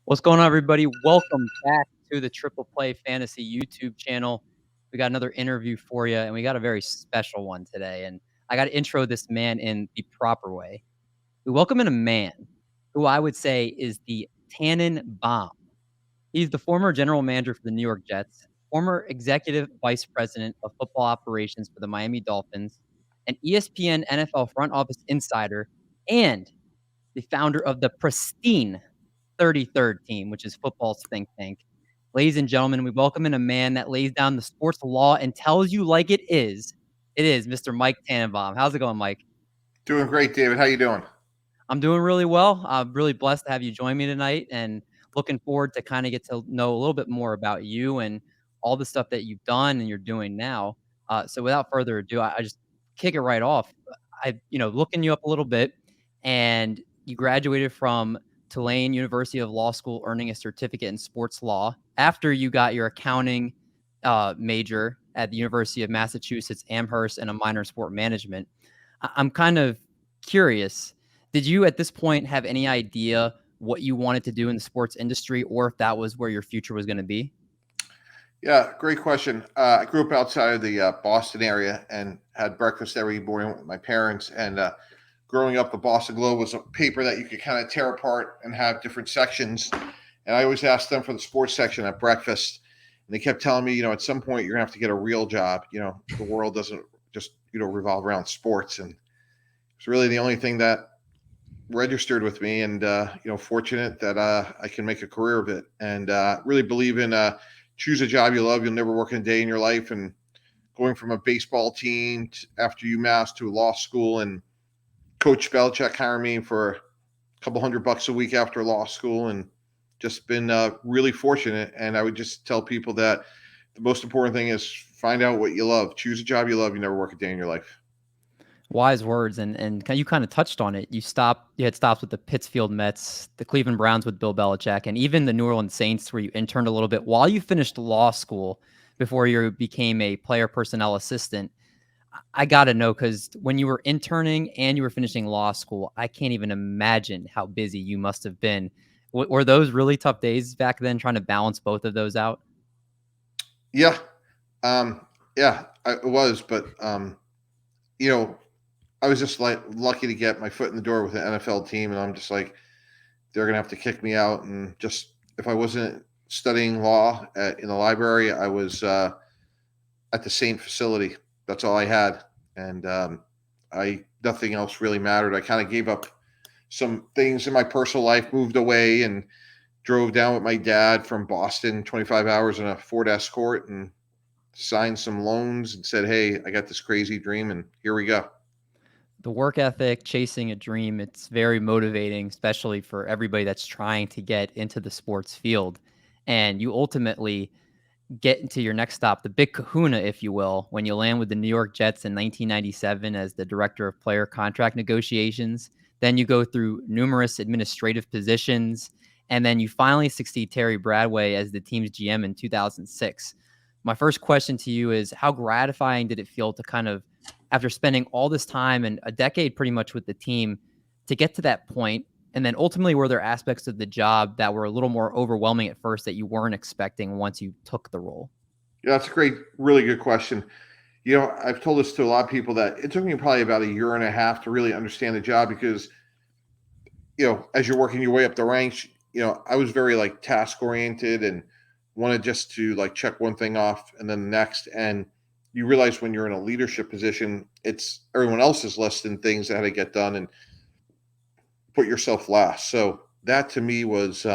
What's going on, everybody? Welcome back to the Triple Play Fantasy YouTube channel. We got another interview for you, and we got a very special one today. And I got to intro this man in the proper way. We welcome in a man who I would say is the Tannenbaum. He's the former general manager for the New York Jets, former executive vice president of football operations for the Miami Dolphins, an ESPN NFL front office insider, and the founder of the pristine 33rd team, which is football's think tank. Ladies and gentlemen, we welcome in a man that lays down the sports law and tells you like it is. It is Mr. Mike Tannenbaum. How's it going, Mike? Doing great, David. How you doing? I'm doing really well. I'm really blessed to have you join me tonight and looking forward to kind of get to know a little bit more about you and all the stuff that you've done and you're doing now. So without further ado, I just kick it right off. Looking you up a little bit, and you graduated from Tulane University of Law School, earning a certificate in sports law after you got your accounting major at the University of Massachusetts Amherst and a minor in sport management. I'm kind of curious, did you at this point have any idea what you wanted to do in the sports industry, or if that was where your future was going to be? Yeah, great question. I grew up outside of the Boston area and had breakfast every morning with my parents. And growing up, the Boston Globe was a paper that you could kind of tear apart and have different sections. And I always asked them for the sports section at breakfast. And they kept telling me, at some point you're going to have to get a real job. The world doesn't just, revolve around sports. And it's really the only thing that registered with me, and fortunate that I can make a career of it, and really believe in choose a job you love. You'll never work a day in your life. And going from a baseball team after UMass to law school, and Coach Belichick hired me for a couple $100 a week after law school, and just been really fortunate. And I would just tell people that the most important thing is find out what you love. Choose a job you love. You never work a day in your life. Wise words, and you kind of touched on it. You had stops with the Pittsfield Mets, the Cleveland Browns with Bill Belichick, and even the New Orleans Saints, where you interned a little bit while you finished law school before you became a player personnel assistant. I got to know, because when you were interning and you were finishing law school, I can't even imagine how busy you must have been. Were those really tough days back then, trying to balance both of those out? Yeah, it was, but I was just like lucky to get my foot in the door with an NFL team, and I'm just like, they're gonna have to kick me out. And just if I wasn't studying law in the library, I was at the same facility. That's all I had, and I nothing else really mattered. I kind of gave up some things in my personal life, moved away, and drove down with my dad from Boston, 25 hours in a Ford Escort, and signed some loans and said, "Hey, I got this crazy dream, and here we go." The work ethic, chasing a dream, it's very motivating, especially for everybody that's trying to get into the sports field. And you ultimately get into your next stop, the big kahuna, if you will, when you land with the New York Jets in 1997 as the director of player contract negotiations. Then you go through numerous administrative positions, and then you finally succeed Terry Bradway as the team's GM in 2006. My first question to you is, how gratifying did it feel to kind of, after spending all this time and a decade pretty much with the team, to get to that point? And then ultimately, were there aspects of the job that were a little more overwhelming at first that you weren't expecting once you took the role? Yeah, that's a really good question. I've told this to a lot of people that it took me probably about a year and a half to really understand the job, because, as you're working your way up the ranks, I was very like task oriented and wanted just to like check one thing off and then the next. And you realize when you're in a leadership position, it's everyone else's list and things that had to get done, and put yourself last. So that to me was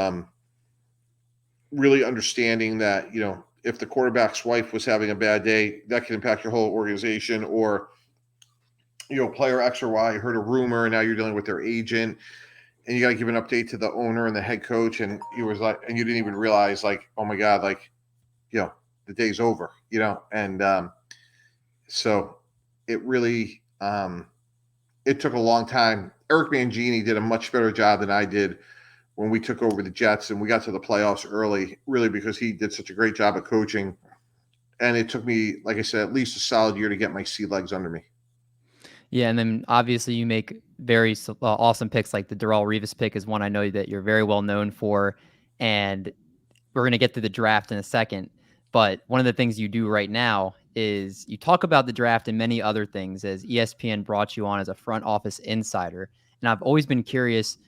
really understanding that, if the quarterback's wife was having a bad day, that can impact your whole organization. Or, player X or Y heard a rumor, and now you're dealing with their agent, and you got to give an update to the owner and the head coach. And you was like, and you didn't even realize, like, oh my God, like, the day's over, and so it really, it took a long time. Eric Mangini did a much better job than I did when we took over the Jets, and we got to the playoffs early, really because he did such a great job of coaching. And it took me, like I said, at least a solid year to get my sea legs under me. Yeah, and then obviously you make very awesome picks, like the Darrelle Revis pick is one I know that you're very well known for. And we're going to get to the draft in a second. But one of the things you do right now is you talk about the draft and many other things as ESPN brought you on as a front office insider. And I've always been curious,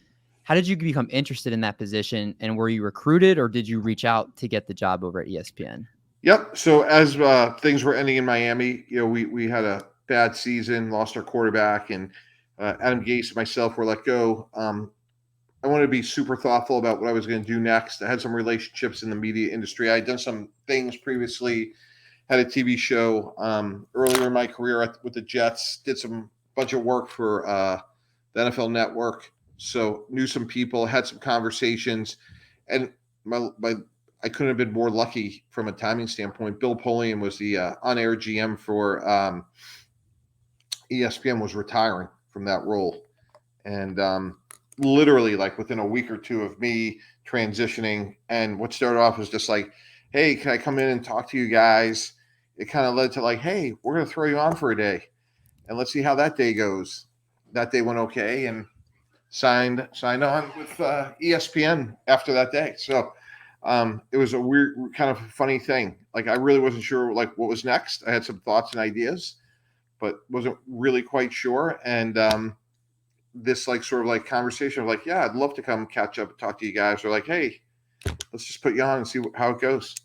how did you become interested in that position? And were you recruited or did you reach out to get the job over at ESPN? Yep. So as things were ending in Miami, we had a bad season, lost our quarterback, and Adam Gase and myself were let go. I wanted to be super thoughtful about what I was going to do next. I had some relationships in the media industry. I had done some things previously, had a TV show earlier in my career with the Jets, did some bunch of work for the NFL Network. So knew some people, had some conversations, and my I couldn't have been more lucky from a timing standpoint. Bill Polian was the on-air GM for ESPN, was retiring from that role, and literally like within a week or two of me transitioning, and what started off was just like, hey, can I come in and talk to you guys? It kind of led to like, hey, we're going to throw you on for a day and let's see how that day goes. That day went okay, and signed on with ESPN after that day. So it was a weird, kind of funny thing. Like I really wasn't sure like what was next. I had some thoughts and ideas, but wasn't really quite sure. And this like sort of like conversation of like, yeah, I'd love to come catch up and talk to you guys. Or like, hey, let's just put you on and see how it goes.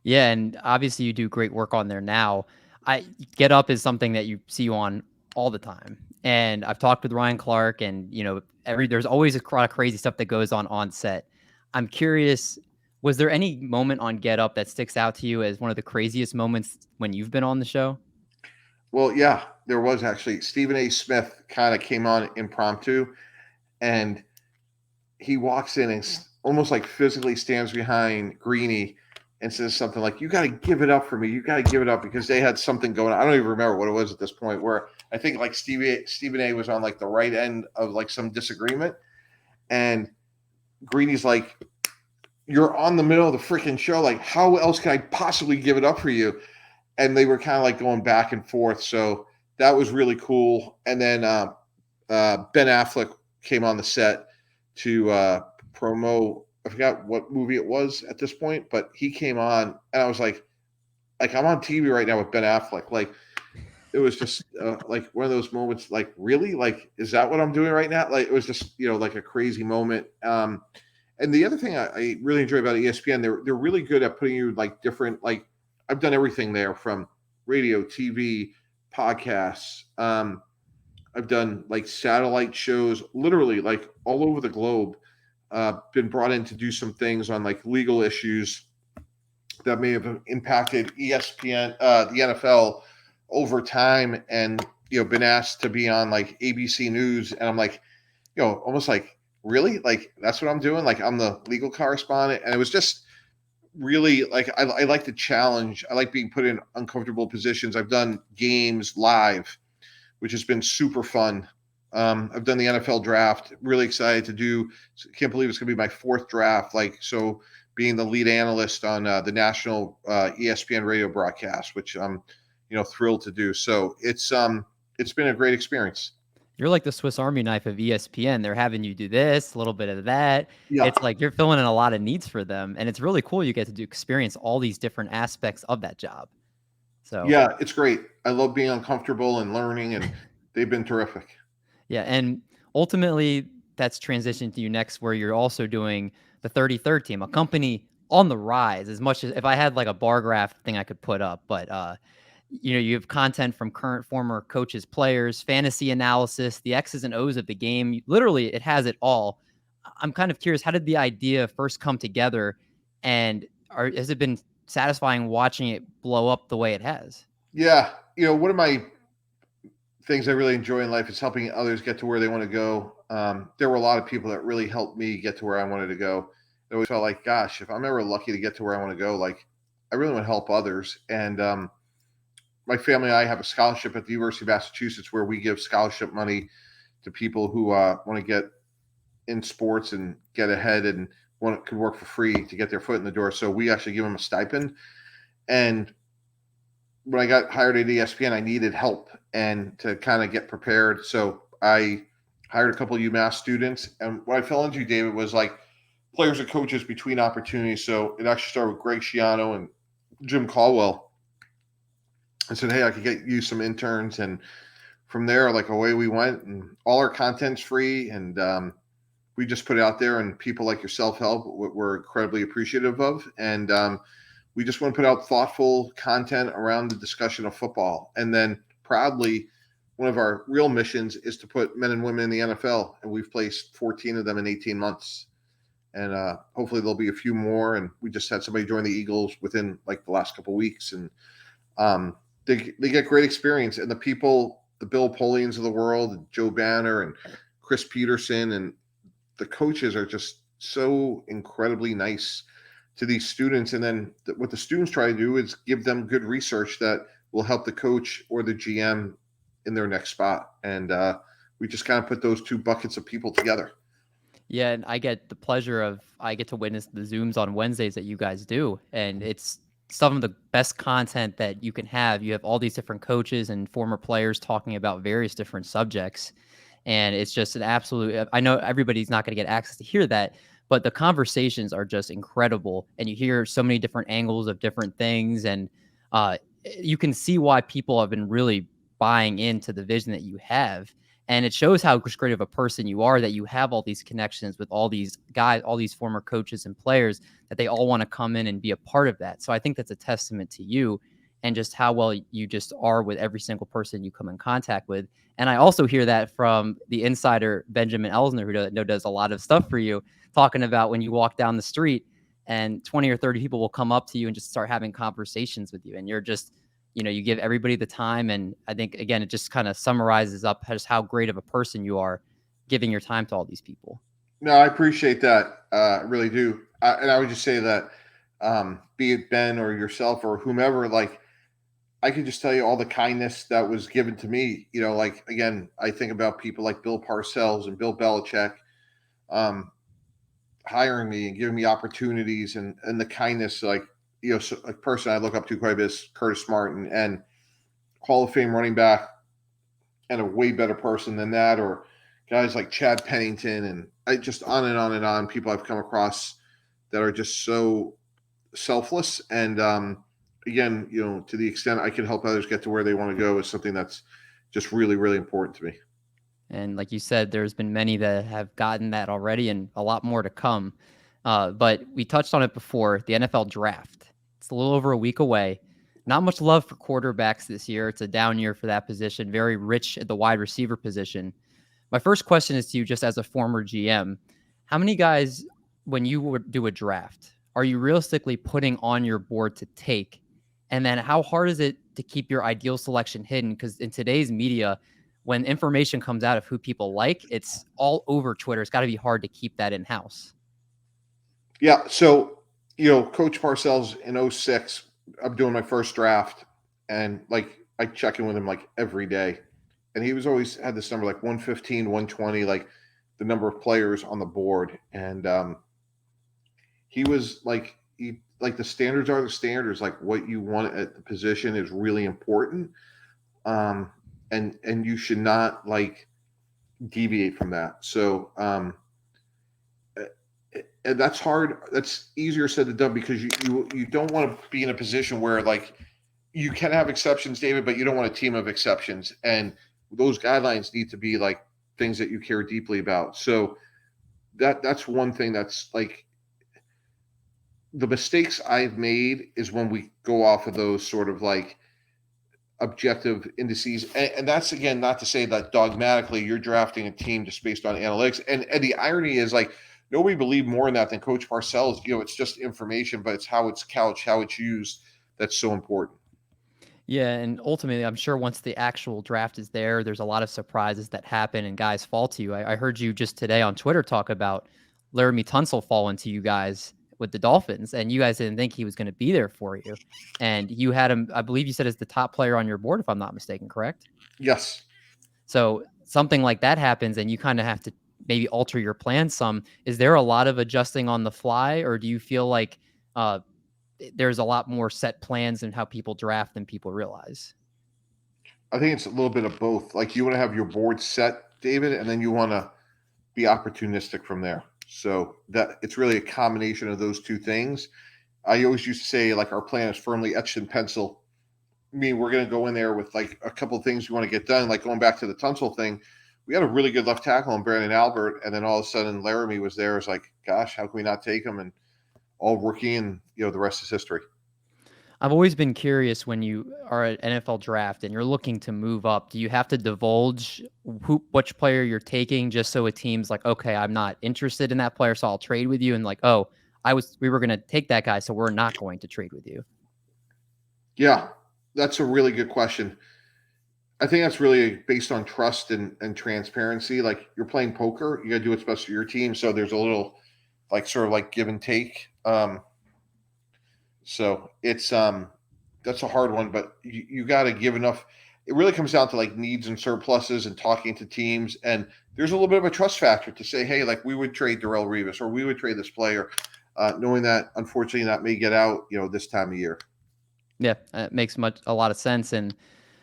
Yeah, and obviously you do great work on there now. I Get Up is something that you see you on all the time. And I've talked with Ryan Clark and, there's always a lot of crazy stuff that goes on set. I'm curious, was there any moment on Get Up that sticks out to you as one of the craziest moments when you've been on the show? Well, yeah, there was actually. Stephen A. Smith kind of came on impromptu, and he walks in and almost like physically stands behind Greeny and says something like, "You got to give it up for me. You got to give it up," because they had something going on. I don't even remember what it was at this point. Where I think like Stephen A. was on like the right end of like some disagreement, and Greeny's like, "You're on the middle of the freaking show. Like, how else can I possibly give it up for you?" And they were kind of like going back and forth. So that was really cool. And then Ben Affleck came on the set to promote. I forgot what movie it was at this point, but he came on, and I was like I'm on TV right now with Ben Affleck. Like it was just like one of those moments. Like really, like is that what I'm doing right now? Like it was just like a crazy moment. And the other thing I really enjoy about ESPN, they're really good at putting you like different like I've done everything there from radio, TV, podcasts. I've done like satellite shows, literally like all over the globe. Been brought in to do some things on like legal issues that may have impacted ESPN, the NFL over time, and been asked to be on like ABC News, and I'm like, almost like really, like that's what I'm doing. Like I'm the legal correspondent, and it was just really like I like the challenge. I like being put in uncomfortable positions. I've done games live, which has been super fun. I've done the NFL draft. Really excited to do. Can't believe it's going to be my fourth draft. Like so, being the lead analyst on the national ESPN radio broadcast, which I'm thrilled to do. So it's been a great experience. You're like the Swiss Army knife of ESPN. They're having you do this, a little bit of that. Yeah, It's like you're filling in a lot of needs for them, and it's really cool you get to experience all these different aspects of that job. So, yeah, it's great. I love being uncomfortable and learning, and they've been terrific. yeah, and ultimately that's transitioned to you next where you're also doing the 33rd team, a company on the rise as much as if I had like a bar graph thing I could put up, but you have content from current former coaches, players, fantasy analysis, the X's and O's of the game. Literally, it has it all. I'm kind of curious, how did the idea first come together, and has it been satisfying watching it blow up the way it has? Yeah, one of my things I really enjoy in life is helping others get to where they want to go. There were a lot of people that really helped me get to where I wanted to go. It always felt like, gosh, if I'm ever lucky to get to where I want to go, like I really want to help others. And my family and I have a scholarship at the University of Massachusetts where we give scholarship money to people who want to get in sports and get ahead and could work for free to get their foot in the door. So we actually give them a stipend. And when I got hired at ESPN, I needed help and to kind of get prepared. So I hired a couple of UMass students. And what I fell into, David, was like players and coaches between opportunities. So it actually started with Greg Schiano and Jim Caldwell. I said, hey, I could get you some interns, and from there, like away we went, and all our content's free, and we just put it out there, and people like yourself help. We're incredibly appreciative of, and we just want to put out thoughtful content around the discussion of football, and then proudly, one of our real missions is to put men and women in the NFL, and we've placed 14 of them in 18 months. And hopefully there'll be a few more. And we just had somebody join the Eagles within like the last couple of weeks, and um, they get great experience. And the people, the Bill Polians of the world, Joe Banner and Chris Peterson, and the coaches are just so incredibly nice to these students. And then what the students try to do is give them good research that will help the coach or the GM in their next spot. And we just kind of put those two buckets of people together. Yeah, and I get to witness the Zooms on Wednesdays that you guys do, and it's some of the best content that you can have. You have all these different coaches and former players talking about various different subjects, and it's just an absolute. I know everybody's not going to get access to hear that, but the conversations are just incredible, and you hear so many different angles of different things, and you can see why people have been really buying into the vision that you have. And it shows how great of a person you are, that you have all these connections with all these guys, all these former coaches and players, that they all want to come in and be a part of that. So I think that's a testament to you and just how well you just are with every single person you come in contact with. And I also hear that from the insider, Benjamin Elsner, who does a lot of stuff for you, talking about when you walk down the street and 20 or 30 people will come up to you and just start having conversations with you. And you're just, you give everybody the time. And I think, again, it just kind of summarizes up just how great of a person you are giving your time to all these people. No, I appreciate that. I really do. And I would just say that, be it Ben or yourself or whomever, like, I could just tell you all the kindness that was given to me. Like, again, I think about people like Bill Parcells and Bill Belichick, um, hiring me and giving me opportunities, and the kindness, like, so a person I look up to quite a bit is Curtis Martin, and Hall of Fame running back, and a way better person than that, or guys like Chad Pennington, and I just on and on and on. People I've come across that are just so selfless, and again, to the extent I can help others get to where they want to go is something that's just really, really important to me. And like you said, there's been many that have gotten that already and a lot more to come. But we touched on it before, the NFL draft. It's a little over a week away. Not much love for quarterbacks this year. It's a down year for that position, very rich at the wide receiver position. My first question is to you, just as a former GM. How many guys, when you would do a draft, are you realistically putting on your board to take? And then how hard is it to keep your ideal selection hidden? Because in today's media, when information comes out of who people like, it's all over Twitter. It's got to be hard to keep that in house. Yeah. So, Coach Parcells in 06, I'm doing my first draft, and like I check in with him like every day. And he was always had this number like 115, 120, like the number of players on the board. And he was like the standards are the standards. Like what you want at the position is really important. Um, and you should not like deviate from that. So and that's hard. That's easier said than done, because you don't want to be in a position where like you can have exceptions, David, but you don't want a team of exceptions. And those guidelines need to be like things that you care deeply about. So that's one thing that's like the mistakes I've made is when we go off of those sort of like objective indices. And that's, again, not to say that dogmatically you're drafting a team just based on analytics. And the irony is like nobody believed more in that than Coach Parcells. It's just information, but it's how it's couched, how it's used, that's so important. Yeah, and ultimately, I'm sure once the actual draft is there, there's a lot of surprises that happen and guys fall to you. I heard you just today on Twitter talk about Laremy Tunsil falling to you guys with the Dolphins, and you guys didn't think he was going to be there for you. And you had him, I believe you said, as the top player on your board, if I'm not mistaken, correct? Yes. So something like that happens, and you kind of have to maybe alter your plan some. Is there a lot of adjusting on the fly, or do you feel like uh, there's a lot more set plans in how people draft than people realize? I think it's a little bit of both. Like you want to have your board set, David, and then you want to be opportunistic from there. So that it's really a combination of those two things. I always used to say like our plan is firmly etched in pencil. I mean, we're going to go in there with like a couple of things we want to get done, like going back to the Tunsil thing. We had a really good left tackle in Brandon Albert, and then all of a sudden Laremy was there. It's like, gosh, how can we not take him? And all rookie, and the rest is history. I've always been curious when you are at NFL draft and you're looking to move up, do you have to divulge which player you're taking just so a team's like, okay, I'm not interested in that player, so I'll trade with you, and like, oh, we were gonna take that guy, so we're not going to trade with you. Yeah, that's a really good question. I think that's really based on trust and transparency. Like you're playing poker, you got to do what's best for your team. So there's a little like sort of like give and take. So it's that's a hard one, but you got to give enough. It really comes down to like needs and surpluses and talking to teams, and there's a little bit of a trust factor to say, hey, like we would trade Darrell Revis or we would trade this player, knowing that unfortunately that may get out, this time of year. Yeah, it makes a lot of sense. And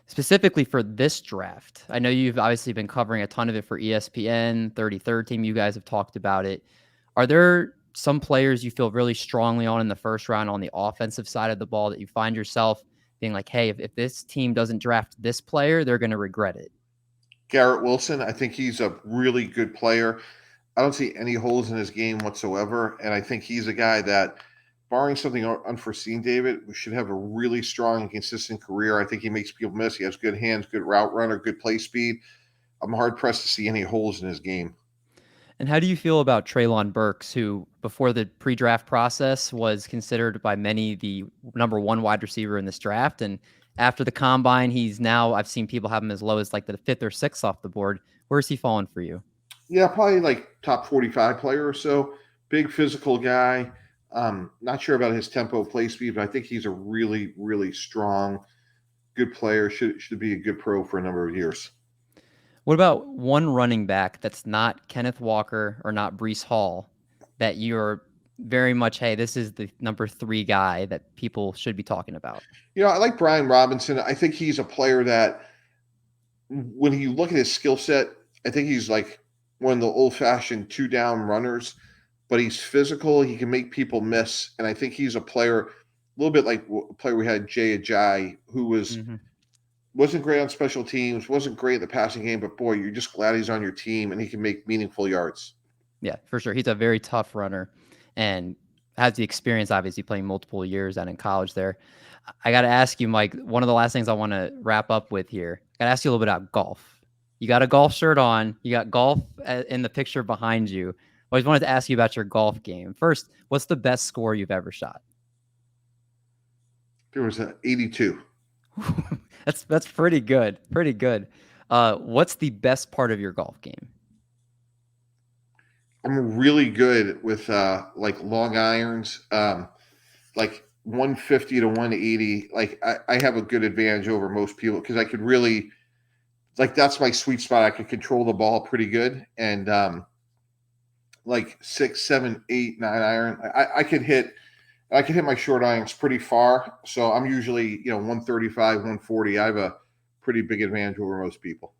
specifically for this draft, I know you've obviously been covering a ton of it for ESPN, 33rd Team. You guys have talked about it. Are there some players you feel really strongly on in the first round on the offensive side of the ball that you find yourself being like, hey, if this team doesn't draft this player, they're going to regret it? Garrett Wilson, I think he's a really good player. I don't see any holes in his game whatsoever, and I think he's a guy that, barring something unforeseen, David, should have a really strong and consistent career. I think he makes people miss. He has good hands, good route runner, good play speed. I'm hard pressed to see any holes in his game. And how do you feel about Treylon Burks, who before the pre-draft process was considered by many the number one wide receiver in this draft, and after the combine, I've seen people have him as low as like the fifth or sixth off the board. Where's he fallen for you? Yeah, probably like top 45 player or so. Big physical guy. Not sure about his tempo play speed, but I think he's a really, really strong, good player. Should be a good pro for a number of years. What about one running back that's not Kenneth Walker or not Breece Hall that you're very much, hey, this is the number 3 guy that people should be talking about? I like Brian Robinson. I think he's a player that, when you look at his skill set, I think he's like one of the old fashioned two down runners, but he's physical. He can make people miss. And I think he's a player, a little bit like a player we had, Jay Ajayi, who wasn't great on special teams, wasn't great in the passing game, but boy, you're just glad he's on your team and he can make meaningful yards. Yeah, for sure. He's a very tough runner and has the experience, obviously, playing multiple years out in college there. I got to ask you, Mike, one of the last things I want to wrap up with here. I got to ask you a little bit about golf. You got a golf shirt on. You got golf in the picture behind you. I always wanted to ask you about your golf game. First, what's the best score you've ever shot? There was an 82. That's pretty good. Pretty good. What's the best part of your golf game? I'm really good with like long irons, like 150 to 180. Like I have a good advantage over most people because I could really, like, that's my sweet spot. I could control the ball pretty good, and like 6, 7, 8, 9 iron. I could hit my short irons pretty far. So I'm usually 135, 140. I have a pretty big advantage over most people.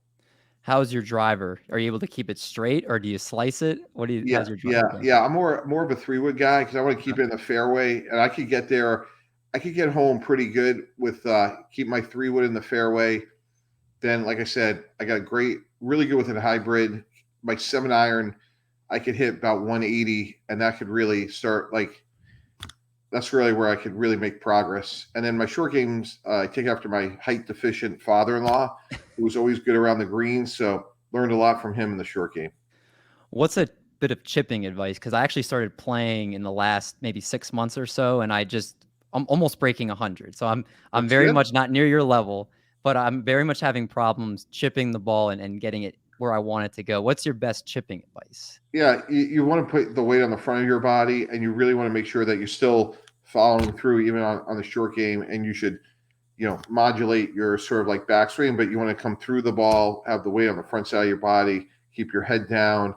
How's your driver? Are you able to keep it straight or do you slice it? Yeah, How's your yeah, driver game? yeah. I'm more of a 3 wood guy because I want to keep it in the fairway, and I could get there. I could get home pretty good with keep my 3 wood in the fairway. Then, like I said, I got a really good with a hybrid. My 7 iron, I could hit about 180, and that could really start like that's really where I could really make progress. And then my short games, I take after my height deficient father-in-law, who was always good around the greens. So learned a lot from him in the short game. What's a bit of chipping advice? Because I actually started playing in the last maybe 6 months or so, and I'm almost breaking 100. So I'm That's very good. much not near your level, but I'm very much having problems chipping the ball and getting it where I want it to go. What's your best chipping advice? Yeah, you want to put the weight on the front of your body, and you really want to make sure that you're still following through even on the short game. And you should, modulate your sort of like backswing, but you want to come through the ball, have the weight on the front side of your body, keep your head down,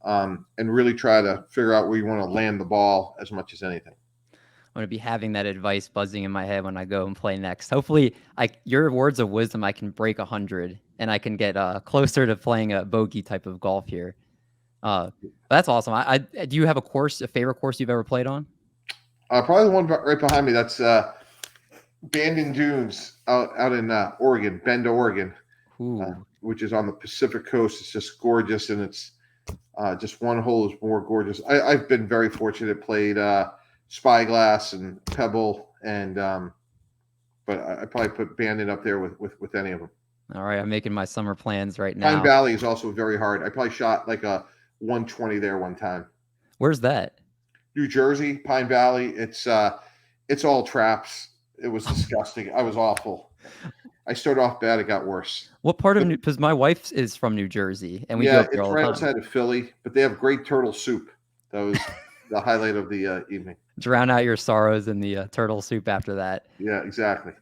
and really try to figure out where you want to land the ball as much as anything. I'm going to be having that advice buzzing in my head when I go and play next. Hopefully, your words of wisdom, I can break 100 and I can get closer to playing a bogey type of golf here. Uh, that's awesome. I do you have a favorite course you've ever played on? Probably the one right behind me. That's Bandon Dunes out in Oregon, Bend, Oregon, Ooh. which is on the Pacific coast. It's just gorgeous, and it's just one hole is more gorgeous. I've been very fortunate. Played Spyglass and Pebble, and but I probably put Bandon up there with any of them. All right, I'm making my summer plans right Pine now. Valley is also very hard. I probably shot like a 120 there one time. Where's that? New Jersey, Pine Valley. It's all traps. It was disgusting. I was awful. I started off bad. It got worse. What part of But New? Because my wife is from New Jersey, and we go yeah, up there it's all the right time. outside of Philly, but they have great turtle soup. That was the highlight of the evening. Drown out your sorrows in the turtle soup after that. Yeah, exactly.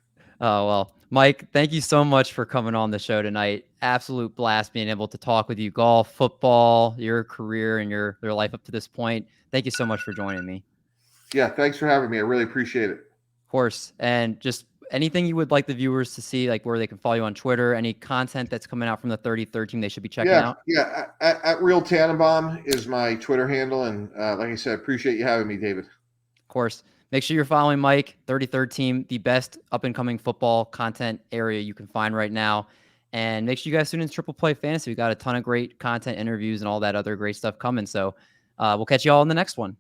Oh, well, Mike, thank you so much for coming on the show tonight. Absolute blast being able to talk with you. Golf, football, your career, and your life up to this point. Thank you so much for joining me. Yeah, thanks for having me. I really appreciate it. Of course. And just anything you would like the viewers to see, like where they can follow you on Twitter, any content that's coming out from the 33rd team they should be checking Yeah, out? yeah. At Real Tannenbaum is my Twitter handle, and like I said, appreciate you having me, David. Of course. Make sure you're following Mike, 33rd team, the best up and coming football content area you can find right now. And make sure you guys tune in to Triple Play Fantasy. We got a ton of great content, interviews, and all that other great stuff coming. So we'll catch you all in the next one.